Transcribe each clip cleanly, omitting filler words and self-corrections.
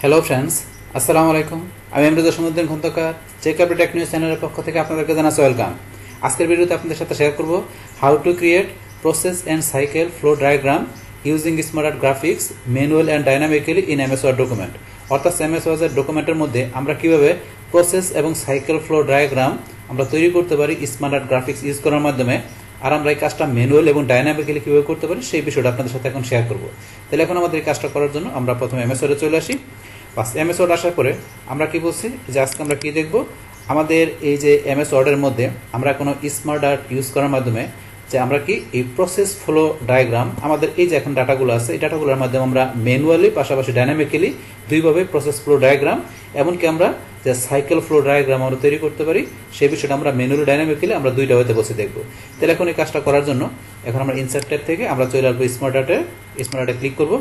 Hello friends, আসসালামু আলাইকুম। আমি আমরুজা সমুদ্দিন খন্দকার চেকআপ টেক নিউজ চ্যানেলের পক্ষ থেকে আপনাদেরকে জানাচ্ছি ওয়েলকাম। আজকের ভিডিওতে আপনাদের সাথে শেয়ার করব how to create process and cycle flow diagram using smart graphics manual and dynamically in MS word document. অর্থাৎ এমএস ওয়ার্ড ডকুমেন্টের মধ্যে আমরা কিভাবে প্রসেস এবং সাইকেল ফ্লো ডায়াগ্রাম আমরা তৈরি করতে পারি স্মার্ট গ্রাফিক্স ইউজ করার মাধ্যমে, আর আমরা এই কাজটা ম্যানুয়াল এবং ডাইনামিক্যালি কীভাবে করতে পারি সেই বিষয়টা আপনাদের সাথে এখন শেয়ার করব। তাহলে এখন আমাদের এই কাজটা করার জন্য আমরা প্রথমে এমএস ওয়ার্ডে চলে আসি। এমএস ওয়ার্ড আসার পরে আমরা কি বলছি যে আজকে আমরা কি দেখব, আমাদের এই যে এমএস ওয়ার্ডের মধ্যে আমরা কোনো স্মার্ট আর্ট ইউজ করার মাধ্যমে যে আমরা কি এই প্রসেস ফ্লো ডায়াগ্রাম আমাদের এই যে এখন ডাটাগুলো আছে এই ডাটাগুলোর মাধ্যমে আমরা ম্যানুয়ালি পাশাপাশি ডাইনামিক্যালি দুইভাবে প্রসেস ফ্লো ডায়াগ্রাম এমনকি আমরা যে সাইকেল ফ্লো ডায়াগ্রাম আমরা তৈরি করতে পারি সেই বিষয়টা আমরা ম্যানুয়ালি ডাইনামিক্যালি আমরা দুইটা হতে বসে দেখবো। তাহলে এখন এই কাজটা করার জন্য এখন আমরা ইনসার্ট ট্যাব থেকে আমরা চলে আসবো স্মার্ট আর্টে ক্লিক করবো।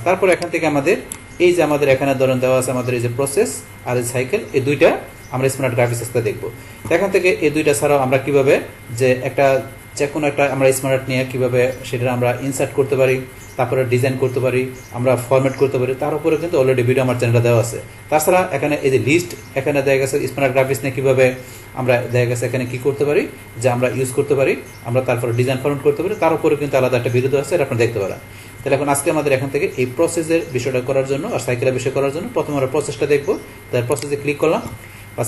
তারপর এখান থেকে আমাদের এই যে আমাদের এখানে ধরুন দেওয়া আছে আমাদের এই যে প্রসেস আর এই সাইকেল, এই দুইটা আমরা স্মার্ট গ্রাফিক্সে দেখবো। এখান থেকে এই দুইটা ছাড়াও আমরা কিভাবে যে একটা যে কোনো একটা আমরা স্মার্ট নিয়ে কিভাবে সেটা আমরা ইনসার্ট করতে পারি, তারপরে ডিজাইন করতে পারি, আমরা ফরম্যাট করতে পারি, তার উপরে কিন্তু অলরেডি ভিডিও আমার চ্যানেলে দেওয়া আছে। তাছাড়া এখানে এই যে লিস্ট এখানে দেখা গেছে স্মার্ট গ্রাফিক্স নিয়ে কিভাবে আমরা দেখা গেছে এখানে কি করতে পারি যে আমরা ইউজ করতে পারি, আমরা তারপরে ডিজাইন ফরম্যাট করতে পারি, তার উপরে কিন্তু আলাদা একটা ভিডিও আছে, এটা আপনারা দেখতে পারেন। তাহলে এখন আজকে আমাদের এখান থেকে এই প্রসেসের বিষয়টা করার জন্য আর সাইকেলের বিষয় করার জন্য প্রথমে আমরা প্রসেসটা দেখবো। তার প্রসেসে ক্লিক করলাম।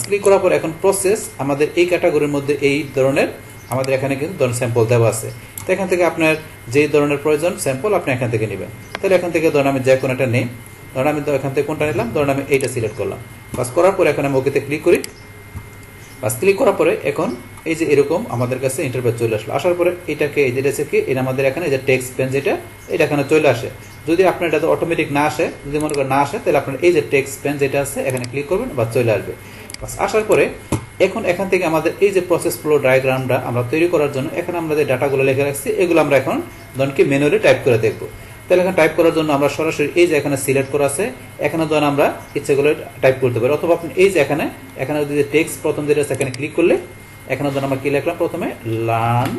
ক্লিক করার পর এখন প্রসেস আমাদের এই ক্যাটাগরির মধ্যে এই ধরনের আমাদের এখানে কিন্তু ধরুন স্যাম্পল দেওয়া আছে। তো এখান থেকে আপনার যে ধরনের প্রয়োজন স্যাম্পল আপনি এখান থেকে নেবেন। তাহলে এখান থেকে ধরুন আমি যে কোনো একটা নেই, ধরুন আমি এখান থেকে কোনটা নিলাম, ধরুন আমি এইটা সিলেক্ট করলাম। করার পরে এখন আমি ওকেতে ক্লিক করি। ক্লিক করার পরে এখন এই যে এরকম আমাদের কাছে ইন্টারফেস চলে আসলো। আসার পরে এটাকে এই যেটা কি এটা আমাদের এখানে যে টেক্সট পেন যেটা এটা এখানে চলে আসে। যদি আপনার এটা অটোমেটিক না আসে, যদি মনে করেন না আসে, তাহলে আপনার এই যে টেক্সট পেন যেটা আছে এখানে ক্লিক করবেন বা চলে আসবে। আসার পরে এখন এখান থেকে আমাদের এই যে প্রসেস ফ্লো ডায়াগ্রামটা আমরা তৈরি করার জন্য এখানে আমরা যে ডাটাগুলো লিখে রাখছি এগুলো আমরা এখন ধরুন কি ম্যানুয়ালি টাইপ করে দেখবো। তাহলে এখন টাইপ করার জন্য আমরা সরাসরি এই যে এখানে সিলেক্ট করা আছে এখানে ধরুন আমরা ইচ্ছেগুলো টাইপ করতে পারি, অথবা আপনি এই যে এখানে যদি টেক্সট প্রথম যেটা আছে এখানে ক্লিক করলে এখানে ধরুন আমরা কি লিখলাম, প্রথমে লার্ন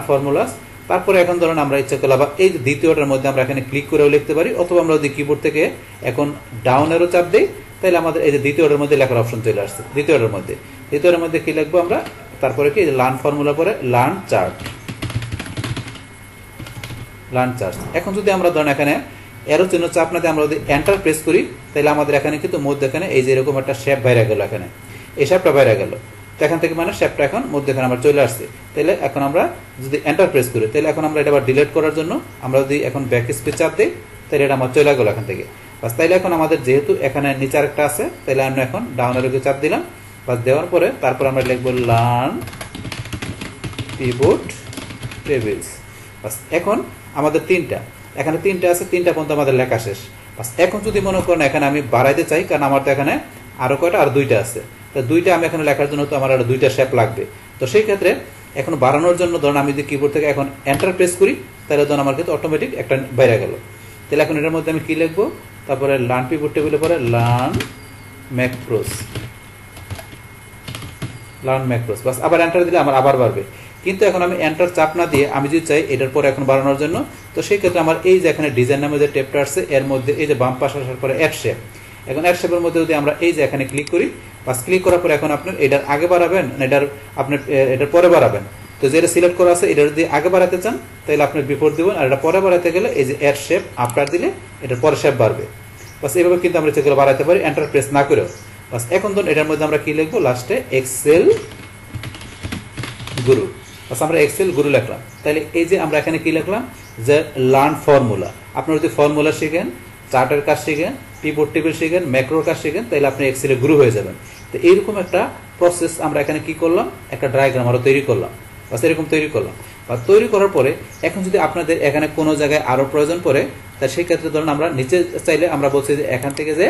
ফর্মুলাস, তারপরে এখন ধরুন আমরা ইচ্ছা করলে আবার এই দ্বিতীয়টার মধ্যে আমরা এখানে ক্লিক করেও লিখতে পারি, অথবা আমরা যদি কিবোর্ড থেকে এখন ডাউন এরো চাপ দিই তাহলে আমাদের এই যে দ্বিতীয়টার মধ্যে লেখার অপশন চলে আসছে। দ্বিতীয়টার মধ্যে কি লিখবো আমরা, তারপরে কি লার্ন ফর্মুলা পরে লার্ন চার্ট। এখন যদি আমরা ধরেন এখানে এরো চিহ্ন চাপ না দিয়ে আমরা যদি এন্টার প্রেস করি তাহলে আমাদের এখানে কিন্তু মধ্যে এখানে এই যে এরকম একটা শেপ বাইরে গেল, এখানে এই শেপটা বাইরে গেল। তো এখান থেকে মানে শেপটা এখন মধ্যে এখানে আমার চলে আসছে। তাহলে এখন আমরা যদি এন্টার প্রেস করি তাহলে এখন আমরা এটা আবার ডিলিট করার জন্য আমরা যদি এখন ব্যাক স্পেস চাপ দিই তাহলে এটা আমার চলে গেল এখান থেকে। তাইলে এখন আমাদের যেহেতু এখানে নিচে আরেকটা আছে তাহলে আমরা এখন ডাউন এরোকে চাপ দিলাম। দেওয়ার পরে তারপর আমরা লিখবো লার্ন পিভট টেবিলস। এখন আমাদের এখানে তিনটা আছে, তিনটা পর্যন্ত আমাদের লেখা শেষ। এখন যদি মনে করেন এখানে আমি বাড়াইতে চাই, কারণ আমার তো এখানে আরো কয়টা আর দুইটা আছে, তো দুইটা আমি এখানে লেখার জন্য তো আমার আরো দুইটা শেপ লাগবে। তো সেই ক্ষেত্রে এখন বাড়ানোর জন্য ধরুন আমি যদি কিবোর্ড থেকে এখন এন্টার প্রেস করি তাহলে ধরুন আমার কিন্তু অটোমেটিক একটা বাইরে গেল। তাহলে এখন এটার মধ্যে আমি কি লিখবো, তারপরে লার্ন পিভট টেবিলের পরে লার্ন ম্যাক্রোস, বাস আবার এন্টার দিলে আমার আবার বাড়বে। কিন্তু এখন আমি এন্টার চাপ না দিয়ে আমি যদি চাই এটার পরে এখন বাড়ানোর জন্য, তো সেই ক্ষেত্রে আমার এই যে এখানে ডিজাইন নামে যে ট্যাবটা আছে এর মধ্যে এই যে বাম পাশে আসার পরে অ্যাড শেপ, এখন অ্যাড শেপের মধ্যে যদি আমরা এই যে এখানে ক্লিক করি, ক্লিক করার পরে এখন আপনার এটার আগে বাড়াবেন এটার পরে বাড়াবেন। তো যেটা সিলেক্ট করা আছে এটা যদি আগে বাড়াতে চান তাহলে আপনি বিফোর দিবেন, আর এটা পরে বাড়াতে গেলে এই যে অ্যাড শেপ আফটার দিলে এটার পরে শেপ বাড়বে। এইভাবে কিন্তু আমরা সেগুলো বাড়াতে পারি এন্টার প্রেস না করেও। এখন ধরুন এটার মধ্যে আমরা কি লিখবো, লাস্টে এক্সেল গুরু, আমরা এক্সেল গুরু লিখলাম। তাহলে এই যে আমরা এখানে কি লিখলাম যে লার্ন ফর্মুলা। আপনারা যদি ফর্মুলা শিখেন, চার্টের কাজ শিখেন, পিভট টেবিল শিখেন, ম্যাক্রোর কাজ শিখেন, তাহলে আপনি এক্সেলে গুরু হয়ে যাবেন। তো এইরকম একটা প্রসেস আমরা এখানে কি করলাম, একটা ডায়াগ্রাম আরো তৈরি করলাম। এরকম তৈরি করলাম বা তৈরি করার পরে এখন যদি আপনাদের এখানে কোনো জায়গায় আরো প্রয়োজন পড়ে তা সেই ক্ষেত্রে ধরুন আমরা নিচে চাইলে আমরা বলছি যে এখান থেকে যে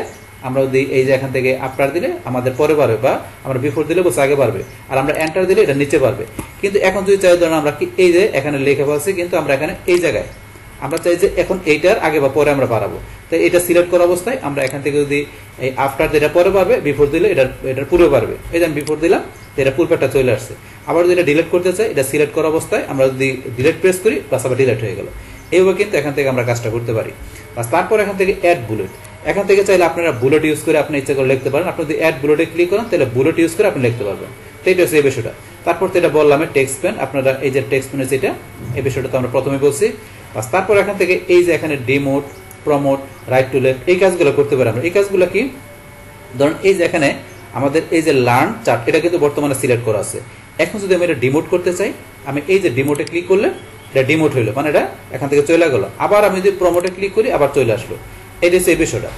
আমরা যদি এই যে এখান থেকে আফটার দিলে আমাদের পরে বাড়বে, বা আমরা বিফোর দিলে বসে আগে বাড়বে, আর আমরা এন্টার দিলে এটা নিচে বাড়বে। কিন্তু এখন যদি চাই ধরুন আমরা কি এই যে এখানে লিখে পাচ্ছি, কিন্তু আমরা এখানে এই জায়গায় আমরা চাই যে এখন এইটার আগে বা পরে আমরা বাড়াবো। তো এটা সিলেক্ট করা অবস্থায় আমরা এখান থেকে যদি এই আফটার যেটা পরে বাড়বে, বিফোর দিলে এটার পুরো বাড়বে। এই যে আমি বিফোর দিলাম এটা পূর্বেরটা চলে আসছে। আবার যদি এটা ডিলিট করতে চাই এটা সিলেক্ট করা অবস্থায় আমরা যদি ডিলিট প্রেস করি বাস আবার ডিলিট হয়ে গেল। এইভাবে কিন্তু এখান থেকে আমরা কাজটা করতে পারি। তারপর এখান থেকে অ্যাড বুলেট, এখান থেকে চাইলে আপনারা বুলেট ইউজ করে আপনি ইচ্ছা করে লিখতে পারেন। আপনি যদি অ্যাড বুলেটে ক্লিক করেন তাহলে বুলেট ইউজ করে আপনি লিখতে পারবেন। তো এটা হচ্ছে এই বিষয়টা। তারপর তো এটা বললাম টেক্সট পেন, আপনারা এই যে টেক্সট পেন যেটা, এই বিষয়টা তো আমরা প্রথমে বলছি। তারপর এখান থেকে এই যে এখানে ডিমোট, প্রমোট, রাইট টু লেফট, এই কাজগুলো করতে পারি আমরা। এই কাজগুলো কি, ধরুন এই যে এখানে আমাদের এই যে লার্ন চার্ট, এটা কিন্তু বর্তমানে সিলেক্ট করা আছে। এখন যদি আমি এটা ডিমোট করতে চাই, আমি এই যে ডিমোটে ক্লিক করলে এটা ডিমোট হইলো, মানে এটা এখান থেকে চলে গেল। আবার আমি যদি প্রমোটে ক্লিক করি আবার চলে আসলো, এই যে এই বিষয়টা।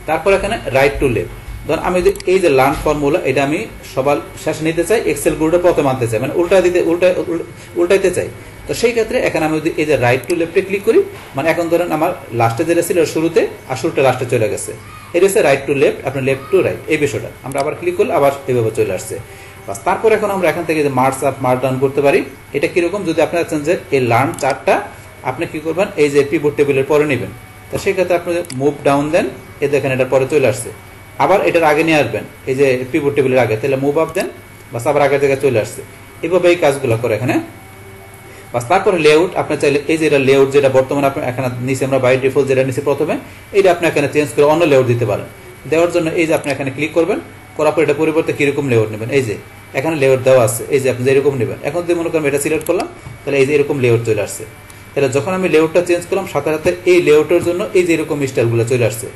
তারপর এখানে রাইট টু লেফট, ধরুন আমি যদি এই যে লার্ন ফর্মুলা এটা আমি সবার শেষে নিতে চাই, এক্সেল গ্রুপে প্রথমে আনতে চাই, মানে উল্টাইতে চাই। তো সেই ক্ষেত্রে এখানে আমি যদি এই যে রাইট টু লেফটে ক্লিক করি, মানে এখন ধরেন আমার লাস্টে যেটা ছিল শুরুতে আর শুরুটা লাস্টে চলে গেছে, এটা হচ্ছে রাইট টু লেফট, আপনার লেফট টু রাইট, এই বিষয়টা আমরা আবার ক্লিক করলে আবার এইভাবে চলে আসছে। বাস তারপর এখন আমরা এখান থেকে যে মার্কস আপ মার্ক ডাউন করতে পারি। এটা কিরকম, যদি আপনারা চান যে এই লার্ন চার্টটা আপনি কি করবেন, এই যে পিভট টেবিলের পরে নেবেন, তো সেই ক্ষেত্রে আপনি মুভ ডাউন দেন, এই দেখেন এটার পরে চলে আসছে। আবার এটার আগে নিয়ে আসবেন, এই যে পিভট টেবিলের আগে, তাহলে মুভ আপ দেন, বাস আবার আগের জায়গায় চলে আসছে। এইভাবে এই কাজগুলো করে এখানে। বাস তারপরে লেআউট, আপনার চাইলে এই যে এটা লেআউট যেটা বর্তমানে আপনার এখানে নিচে আমরা বাই ডিফল্ট যেটা নিচে প্রথমে, এটা আপনি এখানে চেঞ্জ করে অন্য লেআউট দিতে পারেন। দেওয়ার জন্য এই যে আপনি এখানে ক্লিক করবেন, করার পর এটা পরিবর্তে কিরকম লেআউট নেবেন, এই যে এখানে লেআউট দেওয়া আছে, এই যে আপনি যেরকম নেবেন। এখন যদি মনে করেন এটা সিলেক্ট করলাম, তাহলে এই যে এরকম লেআউট চলে আসছে। তাহলে যখন আমি লেআউটটা চেঞ্জ করলাম, সাথে সাথে এই লেআউটের জন্য এই যে এরকম স্টাইলগুলো চলে আসছে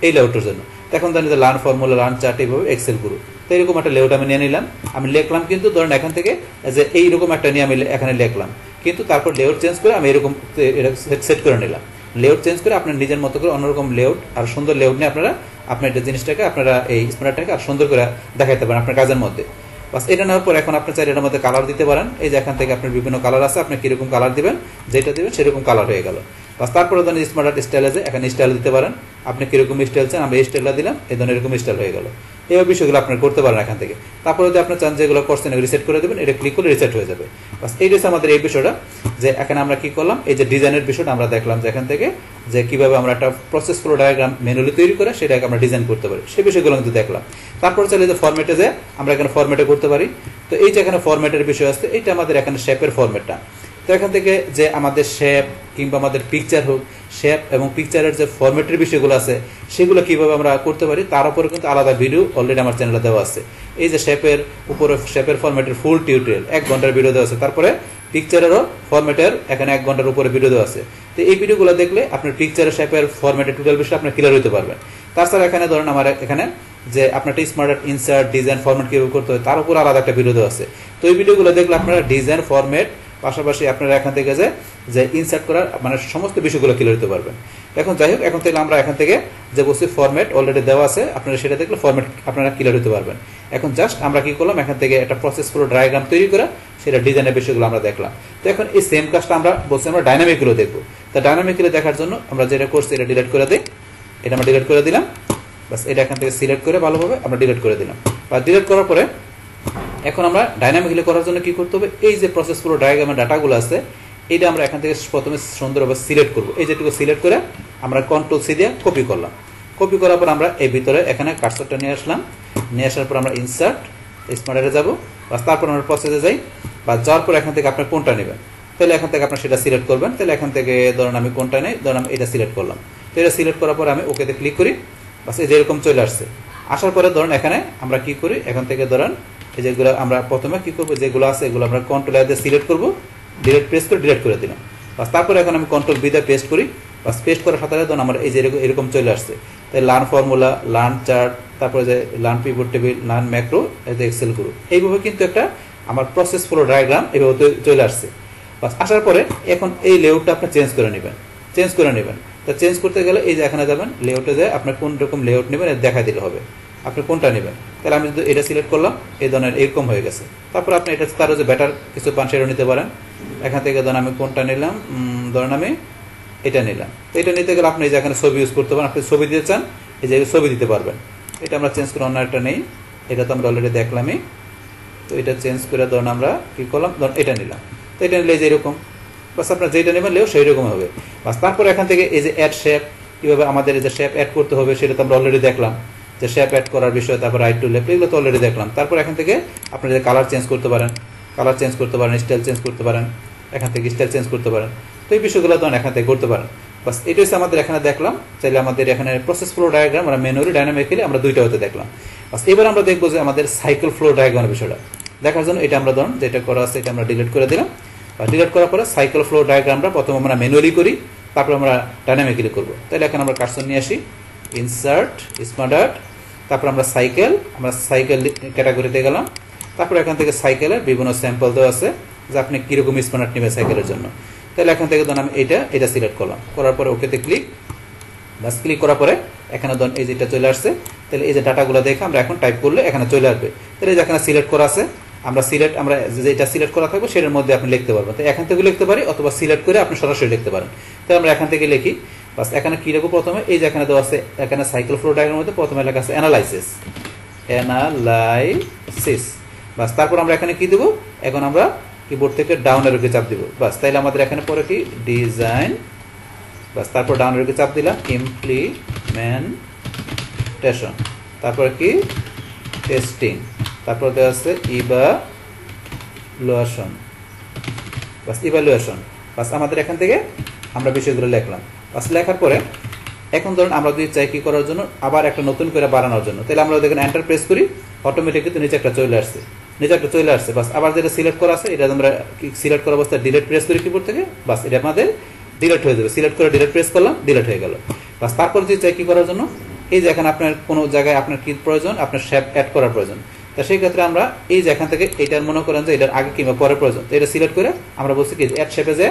এই লেআউটের জন্য। এখন জানি যে লার্ন ফর্মুলা, লার্ন চার্ট, এইভাবে এক্সেল গ্রুপ, তো এরকম একটা লেআউট আমি নিয়ে নিলাম, আমি লিখলাম। কিন্তু ধরেন এখান থেকে যে এইরকম একটা নিয়ে আমি এখানে লিখলাম, কিন্তু তারপর লেআউট চেঞ্জ করে আমি এরকম সেট করে নিলাম। লেআউট চেঞ্জ করে আপনার নিজের মতো করে অন্যরকম লেআউট আর সুন্দর লেআউট নিয়ে আপনারা আপনার এটা জিনিসটাকে আপনারা এই স্মার্টটাকে আর সুন্দর করে দেখাতে পারেন আপনার কাজের মধ্যে। বাস এটা নেওয়ার পর এখন আপনি চাইলে এটার মধ্যে কালার দিতে পারেন। এই যে এখান থেকে আপনার বিভিন্ন কালার আছে, আপনি কিরকম কালার দিবেন, যেটা দিবেন সেরকম কালার হয়ে গেল। বাস তারপরে ধরেন স্মার্টআর্ট স্টাইল আছে, এখানে স্টাইল দিতে পারেন, আপনি কিরকম স্টাইল চান, আমরা এই স্টাইলটা দিলাম, এই ধরনের এরকম স্টাইল হয়ে গেল। এই বিষয়গুলো আপনার করতে পারেন এখান থেকে। তারপরে যদি আপনি চান যেগুলো করছেন রিসেট করে দেবেন, এটা ক্লিক করলে রিসেট হয়ে যাবে। বাস এই হচ্ছে আমাদের এই বিষয়টা, যে এখানে আমরা কি করলাম, এই যে ডিজাইনের বিষয়টা আমরা দেখলাম, যে এখান থেকে যে কিভাবে আমরা একটা প্রসেস ফ্লো ডায়াগ্রাম ম্যানুয়ালি তৈরি করে সেটাকে আমরা ডিজাইন করতে পারি, সেই বিষয়গুলো কিন্তু দেখলাম। তারপর চাইলে যে ফরম্যাটে যে আমরা এখানে ফরম্যাটে করতে পারি। তো এই যে এখানে ফরম্যাটের বিষয় আছে, এইটা আমাদের এখানে শেপের ফরম্যাটটা। তো এখান থেকে যে আমাদের শেপ কিংবা আমাদের পিকচার হোক, শেপ এবং পিকচারের যে ফরম্যাটের বিষয়গুলো আছে সেগুলো কিভাবে আমরা করতে পারি, তার উপরে কিন্তু আলাদা ভিডিও অলরেডি আমার চ্যানেলে দেওয়া আছে। এই যে শেপের উপরে শেপের ফরম্যাটের ফুল টিউটোরিয়াল 1 ঘন্টার ভিডিও দেওয়া আছে। তারপরে পিকচারেরও ফরম্যাটের এখানে 1 ঘন্টার উপরে ভিডিও দেওয়া আছে। তো এই ভিডিওগুলো দেখলে আপনার পিকচারের শেপের ফরম্যাটের টোটাল বিষয়ে আপনার ক্লিয়ার হতে পারবেন। তাছাড়া এখানে ধরেন আমার এখানে যে আপনার স্মার্টআর্ট ইনসার্ট ডিজাইন ফরম্যাট কিভাবে করতে হয় তার উপর আলাদা একটা ভিডিও দেওয়া আছে। তো এই ভিডিওগুলো দেখলে আপনারা ডিজাইন ফরম্যাট পাশাপাশি আপনারা এখান থেকে যে ইনসার্ট করার মানে সমস্ত বিষয়গুলো ক্লিয়ার হতে পারবেন। এখন যাই হোক, এখন থেকে আমরা এখান থেকে যে বলছি ফরম্যাট অলরেডি দেওয়া আছে, আপনারা সেটা দেখলে ফরম্যাট আপনারা ক্লিয়ার হতে পারবেন। এখন জাস্ট আমরা কি করলাম, এখান থেকে একটা প্রসেস ফ্লো ডায়াগ্রাম তৈরি করা, সেটা ডিজাইনের বিষয়গুলো আমরা দেখলাম। তো এখন এই সেম কাজটা আমরা বলছি আমরা ডাইনামিকগুলো দেখবো। তো ডাইনামিকগুলো দেখার জন্য আমরা যেটা করছি এটা ডিলিট করে দিই, এটা আমরা ডিলিট করে দিলাম। বাস এটা এখান থেকে সিলেক্ট করে ভালোভাবে আমরা ডিলিট করে দিলাম। বা ডিলিট করার পরে এখন আমরা ডাইনামিকলি করার জন্য কি করতে হবে, এই যে প্রসেস ফ্লো ডায়াগ্রামের ডাটাগুলো আছে এটা আমরা এখান থেকে প্রথমে সুন্দরভাবে সিলেক্ট করব। এই যেটুকু সিলেক্ট করে আমরা কন্ট্রোল সি দিয়ে কপি করলাম। কপি করার পর আমরা এই ভিতরে এখানে কার্সরটা নিয়ে আসলাম। নিয়ে আসার পর আমরা ইনসার্ট স্মার্টআর্টে যাব, বা তারপর আমরা প্রসেসে যাই, বা যাওয়ার পর এখান থেকে আপনি কোনটা নেবেন, তাহলে এখান থেকে আপনার সেটা সিলেক্ট করবেন। তাহলে এখান থেকে ধরুন আমি কোনটা নেই, ধরুন আমি এটা সিলেক্ট করলাম। তো এটা সিলেক্ট করার পর আমি ওকেতে ক্লিক করি, বাস এই যেরকম চলে আসছে। আসার পরে ধরুন এখানে আমরা কি করি, এখান থেকে ধরুন এই যেগুলো আমরা প্রথমে কি করবো, যেগুলো আছে এগুলো আমরা কন্ট্রোল আই দিয়ে সিলেক্ট করবো, ডিলিট প্রেস করে ডিলিট করে দিলাম। বাস তারপরে এখন আমি কন্ট্রোল বি দিয়ে পেস্ট করি, বাস পেস্ট করার সাথে সাথে আমরা এই যে এরকম চলে আসছে। তাই লার্ন ফর্মুলা, লার্ন চার্ট, তারপরে যে learn pivot table, learn macro, এই যে এক্সেল গ্রুপ, এইভাবে কিন্তু একটা আমার প্রসেস ফ্লো ডায়াগ্রাম এভাবে চলে আসছে। বাস আসার পরে এখন এই লেআউটটা আপনি চেঞ্জ করে নেবেন। তা চেঞ্জ করতে গেলে এই যে এখানে যাবেন, লেআউটে যায় আপনার কোন রকম লেআউট নেবেন দেখা দিলে হবে আপনি কোনটা নেবেন। তাহলে আমি যদি এটা সিলেক্ট করলাম, এই ধরনের এরকম হয়ে গেছে। তারপর আপনি এটা তারও যে বেটার কিছু পান সেটা নিতে পারেন। এখান থেকে ধরেন আমি কোনটা নিলাম, ধরেন আমি এটা নিলাম। তো এটা নিতে গেলে আপনি এই যে এখানে ছবি ইউজ করতে পারেন, আপনি ছবি দিতে চান এই যে ছবি দিতে পারবেন। এটা আমরা চেঞ্জ করে অন্য একটা নেই, এটা তো আমরা অলরেডি দেখলামই। তো এটা চেঞ্জ করে ধরুন আমরা কি করলাম, ধরুন এটা নিলাম। তো এটা নিলে যে এরকম, বাস আপনার যেটা নেবেন লেও সেই রকম হবে। বাস তারপর এখান থেকে এই যে অ্যাড শেপ, কীভাবে আমাদের এই যে শেপ অ্যাড করতে হবে সেটা তো আমরা অলরেডি দেখলাম, যে শেপ অ্যাড করার বিষয়। তারপর রাইট টু লেফট এগুলো তো অলরেডি দেখলাম। তারপর এখান থেকে আপনারা যে কালার চেঞ্জ করতে পারেন, স্টাইল চেঞ্জ করতে পারেন, এখান থেকে স্টাইল চেঞ্জ করতে পারেন। তো এই বিষয়গুলো ধরুন এখান থেকে করতে পারেন। বাস এটা হচ্ছে আমাদের এখানে দেখলাম, চাইলে আমাদের এখানে প্রসেস ফ্লো ডায়াগ্রাম আমরা ম্যানুয়ালি ডাইনামিক্যালি আমরা দুইটা হতে দেখলাম। বাস এবার আমরা দেখবো যে আমাদের সাইকেল ফ্লো ডায়াগ্রামের বিষয়টা দেখার জন্য এটা আমরা ধরুন যেটা করা আছে এটা আমরা ডিলিট করে দিলাম। বা ডিলিট করার পরে সাইকেল ফ্লো ডায়াগ্রামটা প্রথমে আমরা ম্যানুয়ালি করি, তারপর আমরা ডাইনামিক্যালি করবো। তাহলে এখন আমরা কার্সর নিয়ে আসি, ইনসার্ট, স্মার্টআর্ট, তারপর আমরা সাইকেল ক্যাটাগরিতে গেলাম। তারপর এখান থেকে সাইকেলের বিভিন্ন স্যাম্পল দেওয়া আছে যে আপনি কিরকম স্মার্টআর্ট নেবেন সাইকেলের জন্য। তাহলে এখান থেকে ধরুন আমি এটা সিলেক্ট করলাম, করার পরে ওকেতে ক্লিক। বাস ক্লিক করার পরে এখানে ধরুন এই যেটা চলে আসছে। তাহলে এই যে ডাটাগুলো দেখে আমরা এখন টাইপ করলে এখানে চলে আসবে। তাহলে এই যে এখানে সিলেক্ট করা আছে, আমরা যেটা সিলেক্ট করা থাকবে সেটার মধ্যে আপনি লিখতে পারবেন। তো এখান থেকে লিখতে পারি অথবা সিলেক্ট করে আপনি সরাসরি লিখতে পারেন। তাহলে আমরা এখান থেকে লিখি। বাস এখানে কি লিখবো প্রথমে, এই যে এখানে দেওয়া আছে এখানে সাইকেল ফ্লো ডায়াগ্রামের মধ্যে প্রথমে লেখা আছে অ্যানালাইসিস। বাস তারপর আমরা এখানে কি দেবো, এখন আমরা কিবোর্ড থেকে ডাউন এরোকে চাপ দিব। বাস তাইলে আমাদের এখানে পরে কি ডিজাইন, বাস তারপর ডাউন এরোকে চাপ দিলাম, ইমপ্লিমেন্টেশন, তারপর কি টেস্টিং, তারপর দেওয়া আছে ইভালুয়েশন। বাস ইভালুয়েশন। বাস আমাদের এখান থেকে আমরা বিষয়গুলো লিখলাম। বাস লেখার পরে এখন ধরুন আমরা যদি চাই কি করার জন্য আবার একটা নতুন করে বানানোর জন্য, তাহলে আমরা দেখেন এন্টার প্রেস করি, অটোমেটিক কিন্তু নিচে একটা চলে আসছে। বাস আবার যেটা সিলেক্ট করা আছে এটা আমরা সিলেক্ট করা অবস্থায় ডিলিট প্রেস করি কিবোর্ড থেকে, বাস এটা আমাদের ডিলিট হয়ে যাবে। সিলেক্ট করে ডিলিট প্রেস করলাম, ডিলিট হয়ে গেল। বাস তারপর যদি চাই কি করার জন্য, এই যে এখানে আপনার কোনো জায়গায় আপনার কি প্রয়োজন, আপনার শেপ অ্যাড করার প্রয়োজন, তা সেই ক্ষেত্রে আমরা এই যে এখান থেকে এটার মনে করেন যে এটার আগে কিংবা পরে প্রয়োজন, তো এটা সিলেক্ট করে আমরা বলছি কি অ্যাড শেপে যে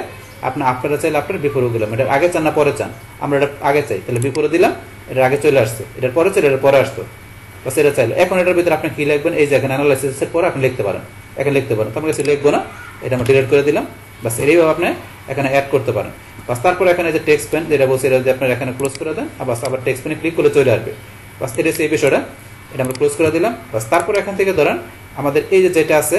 আপনারা চাইলে আপনার বিফোরে গেলাম, এটার আগে চান না পরে চান, আমরা এটা আগে চাই, তাহলে বিফোরে দিলাম, এটার আগে চলে আসছে, এটার পরে চাইলে এটার পরে আসতো, বাস এটা চাইলো। এখন এটার ভিতরে আপনি কি লিখবেন, এই যে এখানে অ্যানালাইসিসের পরে আপনি লিখতে পারেন, এখানে লিখতে পারেন। তো আমার কাছে লিখবো না, এটা আমরা ডিলিট করে দিলাম। বাস এইভাবে আপনি এখানে অ্যাড করতে পারেন। বাস তারপর এখানে যে টেক্সট পেন যেটা বলছে এটা যদি আপনার এখানে ক্লোজ করে দেন, আবার টেক্সট পেনে ক্লিক করলে চলে আসবে। বাস এটা সেই বিষয়টা, এটা আমরা ক্লোজ করে দিলাম। বাস তারপর এখান থেকে ধরেন আমাদের এই যে যেটা আছে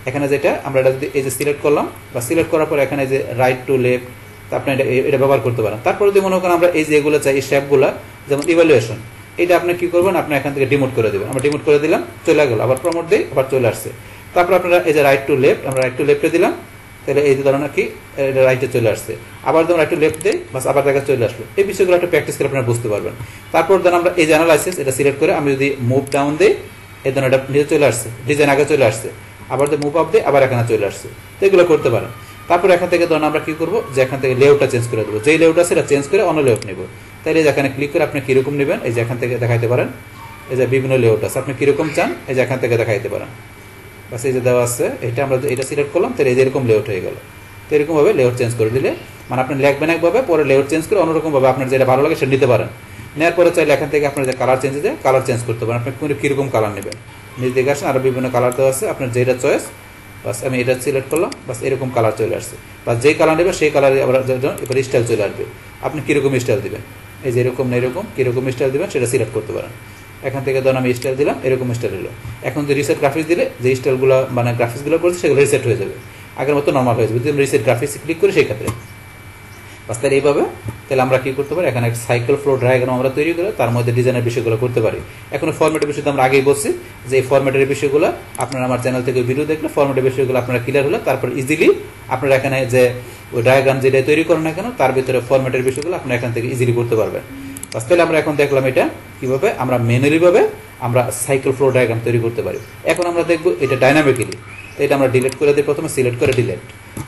এখানে যেটা আমরা এটা যদি এই যে সিলেক্ট করলাম, বা সিলেক্ট করার পর এখানে যে রাইট টু লেফট, তা আপনি এটা ব্যবহার করতে পারেন। তারপর যদি মনে করেন আমরা এই যে এগুলো চাই, এই শেপগুলো যেমন ইভ্যালুয়েশন, এটা আপনি কি করবেন, আপনি এখান থেকে ডিমোট করে দেবেন। আমরা ডিমোট করে দিলাম, চলে গেল, আবার প্রমোট দিই, আবার চলে আসছে। তারপর আপনারা এই যে রাইট টু লেফট, আমরা রাইট টু লেফটে দিলাম, তাহলে এই যে ধরেন কি এটা রাইটে চলে আসছে, আবার যখন রাইট টু লেফট দিই, বাস আবার জায়গায় চলে আসলো। এই বিষয়গুলো একটু প্র্যাকটিস করে আপনারা বুঝতে পারবেন। তারপর ধরেন আমরা এই যে অ্যানালাইসিস এটা সিলেক্ট করে আমি যদি মুভ ডাউন দিই, এই ধরেন এটা নিচে চলে আসছে, ডিজাইন আগে চলে আসছে, আবার যদি মুভ আপ দিই আবার এখানে চলে আসছে, তো এগুলো করতে পারেন। তারপর এখান থেকে ধরেন আমরা কি করবো, যে এখান থেকে লেআউটটা চেঞ্জ করে দেবো, যেই লেআউট আছে এটা চেঞ্জ করে অন্য লেআউট নেব। তাহলে এখানে ক্লিক করে আপনি কিরকম নেবেন, এই যে এখান থেকে দেখাইতে পারেন, এই যে বিভিন্ন লেআউট আছে, আপনি কিরকম চান এই যে এখান থেকে দেখাইতে পারেন। বাস এই যে দেওয়া আছে, এটা আমরা এটা সিলেক্ট করলাম, তাহলে এই যে এরকম লেআউট হয়ে গেল। তো এরকমভাবে লেআউট চেঞ্জ করে দিলে মানে আপনি লিখবেন একভাবে, পরে লেআউট চেঞ্জ করে অন্যরকমভাবে আপনার যেটা ভালো লাগে সেটা নিতে পারেন। নেওয়ার পরে চাইলে এখান থেকে আপনার যে কালার চেঞ্জ আছে কালার চেঞ্জ করতে পারেন, আপনি কীরকম কালার নেবেন নিজ দিকে আসেন, আরও বিভিন্ন কালার দেওয়া আছে, আপনার যেটা চয়েস, বাস আমি এটা সিলেক্ট করলাম, বাস এরকম কালার চলে আসছে। বাস যেই কালার নেবে সেই কালারে আবার এবার স্টাইল চলে আসবে, আপনি কীরকম স্টাইল দেবেন, এই যে এরকম না এরকম কীরকম স্টাইল দেবেন সেটা সিলেক্ট করতে পারেন। এখান থেকে ধরুন আমি স্টাইল দিলাম, এরকম স্টাইল হলো। এখন যে রিসেট গ্রাফিক্স দিলে যে স্টাইলগুলো মানে গ্রাফিক্সগুলো করছে সেগুলো রিসেট হয়ে যাবে, আগের মতো নর্মাল হয়ে যাবে যদি আমি রিসেট গ্রাফিক্স ক্লিক করি সেই ক্ষেত্রে। বাস তাহলে এইভাবে তাহলে আমরা কী করতে পারি, এখানে একটা সাইকেল ফ্লো ডায়াগ্রাম আমরা তৈরি করে তার মধ্যে ডিজাইনের বিষয়গুলো করতে পারি। এখন ফরম্যাটের বিষয়টা আমরা আগেই বলছি যে এই ফরম্যাটের বিষয়গুলো আপনারা আমার চ্যানেল থেকে ভিডিও দেখলে ফরম্যাটের বিষয়গুলো আপনারা ক্লিয়ার হলে তারপর ইজিলি আপনারা এখানে যে ওই ডায়াগ্রাম যেটা তৈরি করেন না কেন তার ভিতরে ফরম্যাটের বিষয়গুলো আপনারা এখান থেকে ইজিলি করতে পারবেন। বাস তাহলে আমরা এখন দেখলাম এটা কীভাবে আমরা ম্যানুয়ালিভাবে আমরা সাইকেল ফ্লো ডায়াগ্রাম তৈরি করতে পারি। এখন আমরা দেখব এটা ডাইনামিক্যালি, এটা আমরা ডিলিট করে দিই, প্রথমে সিলেক্ট করে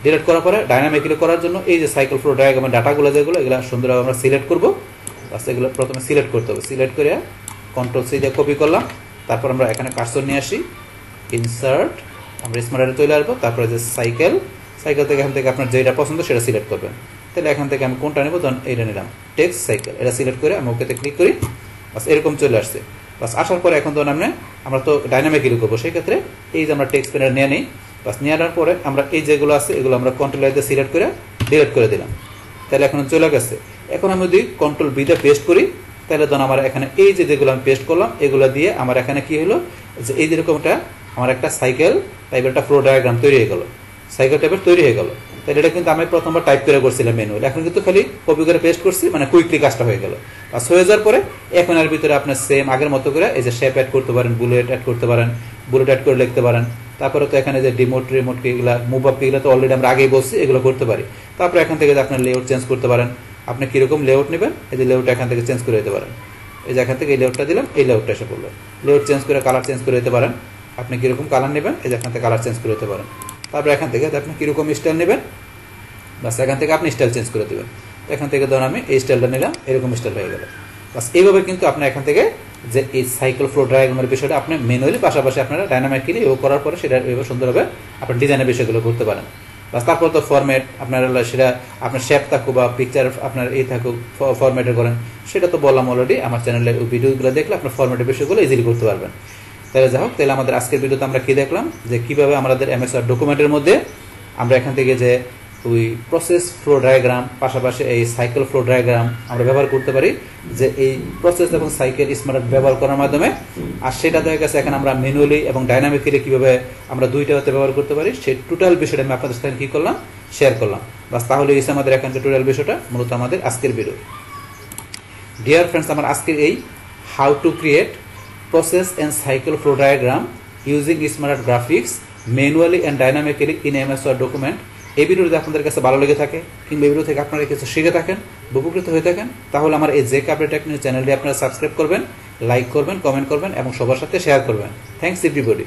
ডিলিট করার পরে ডাইনামিক্যালি করার জন্য এই যে সাইকেল ফ্লো ডায়াগ্রামের ডাটাগুলো যেগুলো এগুলো সুন্দরভাবে আমরা সিলেক্ট করবো। বাস এগুলো প্রথমে সিলেক্ট করতে হবে, সিলেক্ট করে কন্ট্রোল সি দিয়ে কপি করলাম, তারপর আমরা এখানে কার্সর নিয়ে আসি, ইনসার্ট, আমরা স্মার্টআর্টে চলে আসবো, তারপরে যে সাইকেল থেকে এখান থেকে আপনার যেটা পছন্দ সেটা সিলেক্ট করবেন। তাহলে এখান থেকে আমি কোনটা নেবো, তখন এইটা নিলাম, টেক্সট সাইকেল, এটা সিলেক্ট করে আমি ওকেতে ক্লিক করি, বাস এরকম চলে আসছে। বাস আসার পরে এখন ধরুন আমরা তো ডাইনামিক্যালি করবো, সেই ক্ষেত্রে এই যে আমরা টেক্সট পেনার নিয়ে নিই, বাস নিয়ে আনার পরে আমরা এই যেগুলো আছে এগুলো আমরা কন্ট্রোল দিয়ে সিলেক্ট করে ডিলিট করে দিলাম, তাহলে এখন চলে গেছে। এখন আমি যদি কন্ট্রোল বি দিয়ে পেস্ট করি তাহলে ধরুন আমার এখানে এই যে যেগুলো আমি পেস্ট করলাম এগুলো দিয়ে আমার এখানে কি হলো যে এই যেরকমটা আমার একটা সাইকেল টাইপের একটা ফ্লো ডায়াগ্রাম তৈরি হয়ে গেল, সাইকেল টাইপের তৈরি হয়ে গেল। তাহলে এটা কিন্তু আমি প্রথমবার টাইপ করে করছিলাম ম্যানুয়ালি, এখন কিন্তু খালি কপি করে পেস্ট করছি, মানে কুইকলি কাজটা হয়ে গেল। বাস হয়ে যাওয়ার পরে এখন এর ভিতরে আপনার সেম আগের মতো করে এই যে শেপ অ্যাড করতে পারেন, বুলেট অ্যাড করতে পারেন, বুলেট অ্যাড করে লিখতে পারেন, তারপরে তো এখানে যে ডিমোট রিমোট এগুলা মুভ আপ এগুলো তো অলরেডি আমরা আগেই বলছি, এগুলো করতে পারি। তারপরে এখান থেকে যে আপনার লেআউট চেঞ্জ করতে পারেন, আপনি কিরকম লেআউট নেবেন, এই যে লেআউট এখান থেকে চেঞ্জ করে দিতে পারেন। এই যে এখান থেকে এই লেআউটটা দিলাম, এই লেআউটটা এসে পড়লো। লেআউট চেঞ্জ করে কালার চেঞ্জ করে দিতে পারেন, আপনি কিরকম কালার নেবেন, এই যে এখান থেকে কালার চেঞ্জ করে দিতে পারেন। তারপরে এখান থেকে আপনি কিরকম স্টাইল নেবেন, বাস এখান থেকে আপনি স্টাইল চেঞ্জ করে দেবেন। এখান থেকে ধরুন আমি এই স্টাইলটা নিলাম, এরকম স্টাইল হয়ে গেল। বাস এইভাবে কিন্তু আপনি এখান থেকে যে এই সাইকেল ফ্লো ডায়াগ্রামের বিষয়টা আপনি ম্যানুয়ালি পাশাপাশি আপনারা ডাইনামিক্যালি এও করার পরে সেটা এভাবে সুন্দরভাবে আপনার ডিজাইনের বিষয়গুলো করতে পারেন। বাস তারপর তো ফরম্যাট আপনারা সেটা আপনার শেপ থাকুক বা পিকচার আপনার এই থাকুক ফরম্যাটে করেন, সেটা তো বললাম অলরেডি। আমার চ্যানেলে ওই ভিডিওগুলো দেখলে আপনার ফরম্যাটের বিষয়গুলো ইজিলি করতে পারবেন। তাহলে যাই হোক, তাহলে আমাদের আজকের ভিডিওতে আমরা কি দেখলাম, যে কিভাবে আমাদের এমএস ওয়ার্ড ডকুমেন্টের মধ্যে আমরা এখান থেকে যে ওই প্রসেস ফ্লো ডায়াগ্রাম পাশাপাশি এই সাইকেল ফ্লো ডায়াগ্রাম আমরা ব্যবহার করতে পারি, যে এই প্রসেস এবং সাইকেল স্মার্ট ব্যবহার করার মাধ্যমে। আর সেটা দেখা গেছে এখন আমরা ম্যানুয়ালি এবং ডাইনামিক্যালি কিভাবে আমরা দুইটা হতে ব্যবহার করতে পারি, সেই টোটাল বিষয়টা আমি আপনাদের সাথে কি করলাম, শেয়ার করলাম। বাস তাহলে এই আমাদের এখানকার টোটাল বিষয়টা মূলত আমাদের আজকের ভিডিও। ডিয়ার ফ্রেন্ডস, আমার আজকের এই how to create process and cycle flow diagram using smart graphics manually and dynamically in MS word document, এই ভিডিওটি আপনাদের কাছে ভালো লেগে থাকে কিংবা এই ভিডিও থেকে আপনারা কিছু শিখে থাকেন, উপকৃত হয়ে থাকেন, তাহলে আমার এই জেক আপডেট টেকনিক চ্যানেলটি আপনারা সাবস্ক্রাইব করবেন, লাইক করবেন, কমেন্ট করবেন এবং সবার সাথে শেয়ার করবেন। Thanks everybody.